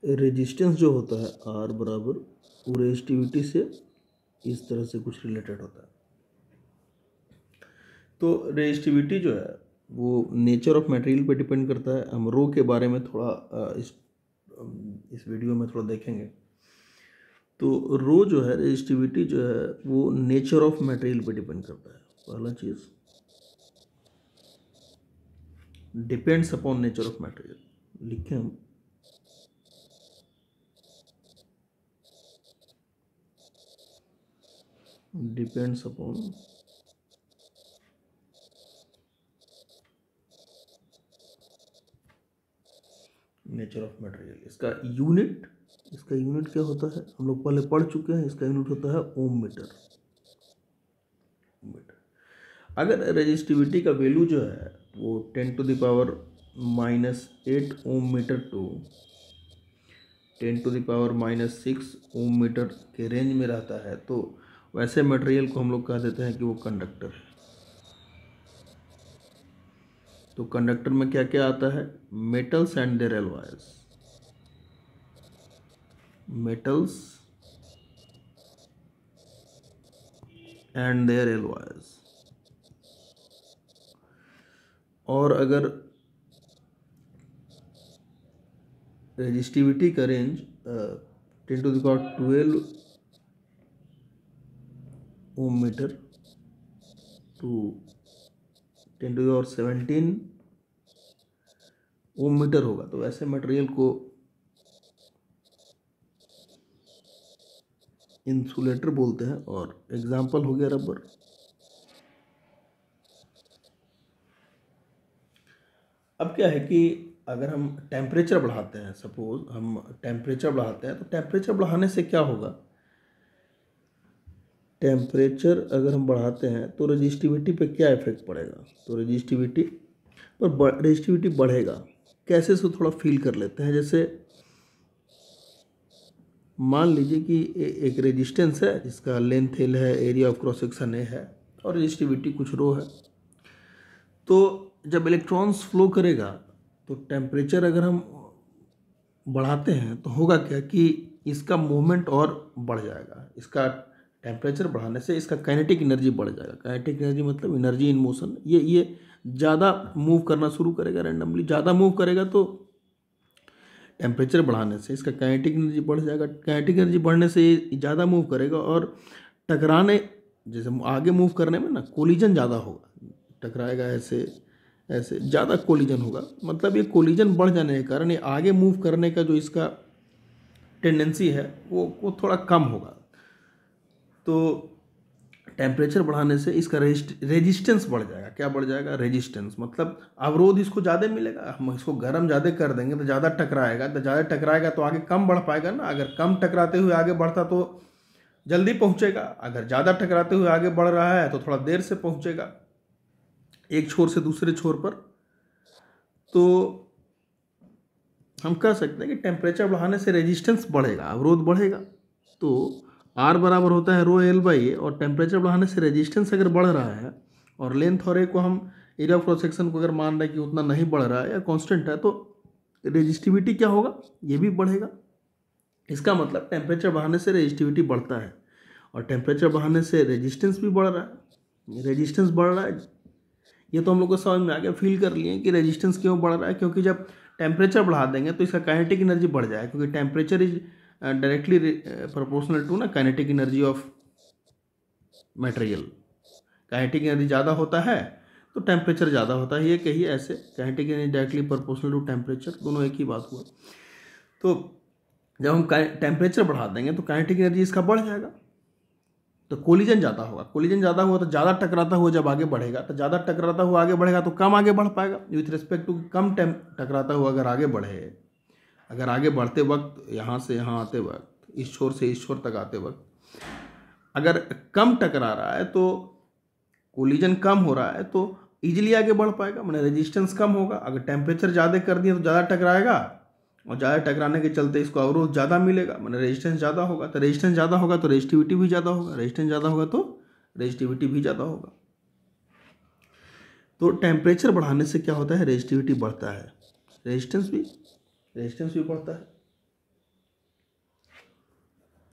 Resistance जो होता है R बराबर वो रेजिस्टिविटी से इस तरह से कुछ रिलेटेड होता है। तो रेजिस्टिविटी जो है वो नेचर ऑफ मटेरियल पे डिपेंड करता है। हम रो के बारे में थोड़ा इस वीडियो में थोड़ा देखेंगे। तो रो जो है रेजिस्टिविटी जो है वो नेचर ऑफ मटेरियल पे डिपेंड करता है। पहला चीज़ depends upon nature of material लिखें हम। Depends upon nature of material. इसका यूनिट क्या होता है हम लोग पहले पढ़ चुके हैं। इसका यूनिट होता है ओम मीटर। अगर रेजिस्टिविटी का वैल्यू जो है वो 10⁻⁻8 ओम मीटर टू 10⁻⁻6 ओम मीटर के रेंज में रहता है तो वैसे मटेरियल को हम लोग कह देते हैं कि वो कंडक्टर है। तो कंडक्टर में क्या क्या आता है? Metals and their alloys. Metals and their alloys. और अगर रेजिस्टिविटी का range 10⁻12 ohm meter to 10⁻17 ohm meter होगा तो वैसे मटेरियल को इंसुलेटर बोलते हैं। और एग्जाम्पल हो गया रबर। अब क्या है कि अगर हम टेम्परेचर बढ़ाते हैं, सपोज हम टेम्परेचर बढ़ाते हैं तो टेम्परेचर बढ़ाने से क्या होगा? टेम्परेचर अगर हम बढ़ाते हैं तो रेजिस्टिविटी पे क्या इफेक्ट पड़ेगा? तो रेजिस्टिविटी बढ़ेगा। कैसे से थोड़ा फील कर लेते हैं। जैसे मान लीजिए कि एक रेजिस्टेंस है जिसका लेंथ एल है, area of cross section A है और रेजिस्टिविटी कुछ रो है। तो जब इलेक्ट्रॉन्स फ्लो करेगा तो टेम्परेचर अगर हम बढ़ाते हैं तो होगा क्या कि इसका मूवमेंट और बढ़ जाएगा। इसका टेम्परेचर बढ़ाने से इसका काइनेटिक एनर्जी बढ़ जाएगा। काइनेटिक एनर्जी मतलब एनर्जी इन मोशन। ये ज़्यादा मूव करना शुरू करेगा, रैंडमली ज़्यादा मूव करेगा तो टेम्परेचर बढ़ाने से इसका काइनेटिक एनर्जी बढ़ जाएगा। काइनेटिक एनर्जी बढ़ने से ये ज़्यादा मूव करेगा और टकराने, जैसे आगे मूव करने में ना कोलिजन ज़्यादा होगा। टकराएगा ऐसे ऐसे, ज़्यादा कोलिजन होगा। मतलब ये कोलिजन बढ़ जाने के कारण ये आगे मूव करने का जो इसका टेंडेंसी है वो थोड़ा कम होगा। तो टेम्परेचर बढ़ाने से इसका रेजिस्टेंस बढ़ जाएगा। क्या बढ़ जाएगा? रेजिस्टेंस मतलब अवरोध इसको ज़्यादा मिलेगा। हम इसको गर्म ज़्यादा कर देंगे तो ज़्यादा टकराएगा, तो ज़्यादा टकराएगा तो आगे कम बढ़ पाएगा ना। अगर कम टकराते हुए आगे बढ़ता तो जल्दी पहुँचेगा। अगर ज़्यादा टकराते हुए आगे बढ़ रहा है तो थोड़ा देर से पहुँचेगा एक छोर से दूसरे छोर पर। तो हम कह सकते हैं कि टेम्परेचर बढ़ाने से रेजिस्टेंस बढ़ेगा, अवरोध बढ़ेगा। तो R बराबर होता है रो एल बाई ए। और टेम्परेचर बढ़ाने से रेजिस्टेंस अगर बढ़ रहा है और लेंथ और ए को हम एरिया ऑफ क्रॉस सेक्शन को अगर मान रहे हैं कि उतना नहीं बढ़ रहा है या कांस्टेंट है तो रेजिस्टिविटी क्या होगा? ये भी बढ़ेगा। इसका मतलब टेम्परेचर बढ़ाने से रेजिस्टिविटी बढ़ता है और टेम्परेचर बढ़ाने से रेजिस्टेंस भी बढ़ रहा है। रेजिस्टेंस बढ़ रहा है, ये तो हम लोग को समझ में आ गया, फील कर लिए कि रेजिस्टेंस क्यों बढ़ रहा है। क्योंकि जब टेम्परेचर बढ़ा देंगे तो इसका काइनेटिक एनर्जी बढ़ जाएगा। क्योंकि temperature is directly proportional to ना kinetic energy of material. Kinetic energy ज़्यादा होता है तो टेम्परेचर ज़्यादा होता है। ये कहिए ऐसे, kinetic energy directly proportional to temperature, दोनों एक ही बात हुआ। तो जब हम टेम्परेचर बढ़ा देंगे तो काइनेटिक एनर्जी इसका बढ़ जाएगा तो कोलिजन ज़्यादा होगा। कोलिजन ज़्यादा हुआ तो ज़्यादा टकराता हुआ जब आगे बढ़ेगा तो ज़्यादा टकराता हुआ आगे बढ़ेगा तो कम आगे बढ़ पाएगा विथ रिस्पेक्ट टू कम टकराता हुआ अगर आगे बढ़े। अगर आगे बढ़ते वक्त यहाँ से यहाँ आते वक्त, इस छोर से इस छोर तक आते वक्त अगर कम टकरा रहा है तो कोलिजन कम हो रहा है तो ईजिली आगे बढ़ पाएगा, मैंने रेजिस्टेंस कम होगा। अगर टेम्परेचर ज़्यादा कर दिया तो ज़्यादा टकराएगा और ज़्यादा टकराने के चलते इसको अवरोध ज़्यादा मिलेगा, मैंने रेजिस्टेंस ज़्यादा होगा। तो रेजिस्टेंस ज़्यादा होगा तो रेजिस्टिविटी भी ज़्यादा होगा, रेजिस्टेंस ज़्यादा होगा तो रेजिस्टिविटी भी ज़्यादा होगा। तो टेम्परेचर बढ़ाने से क्या होता है? रेजिस्टिविटी बढ़ता है, रेजिस्टेंस भी बढ़ता है।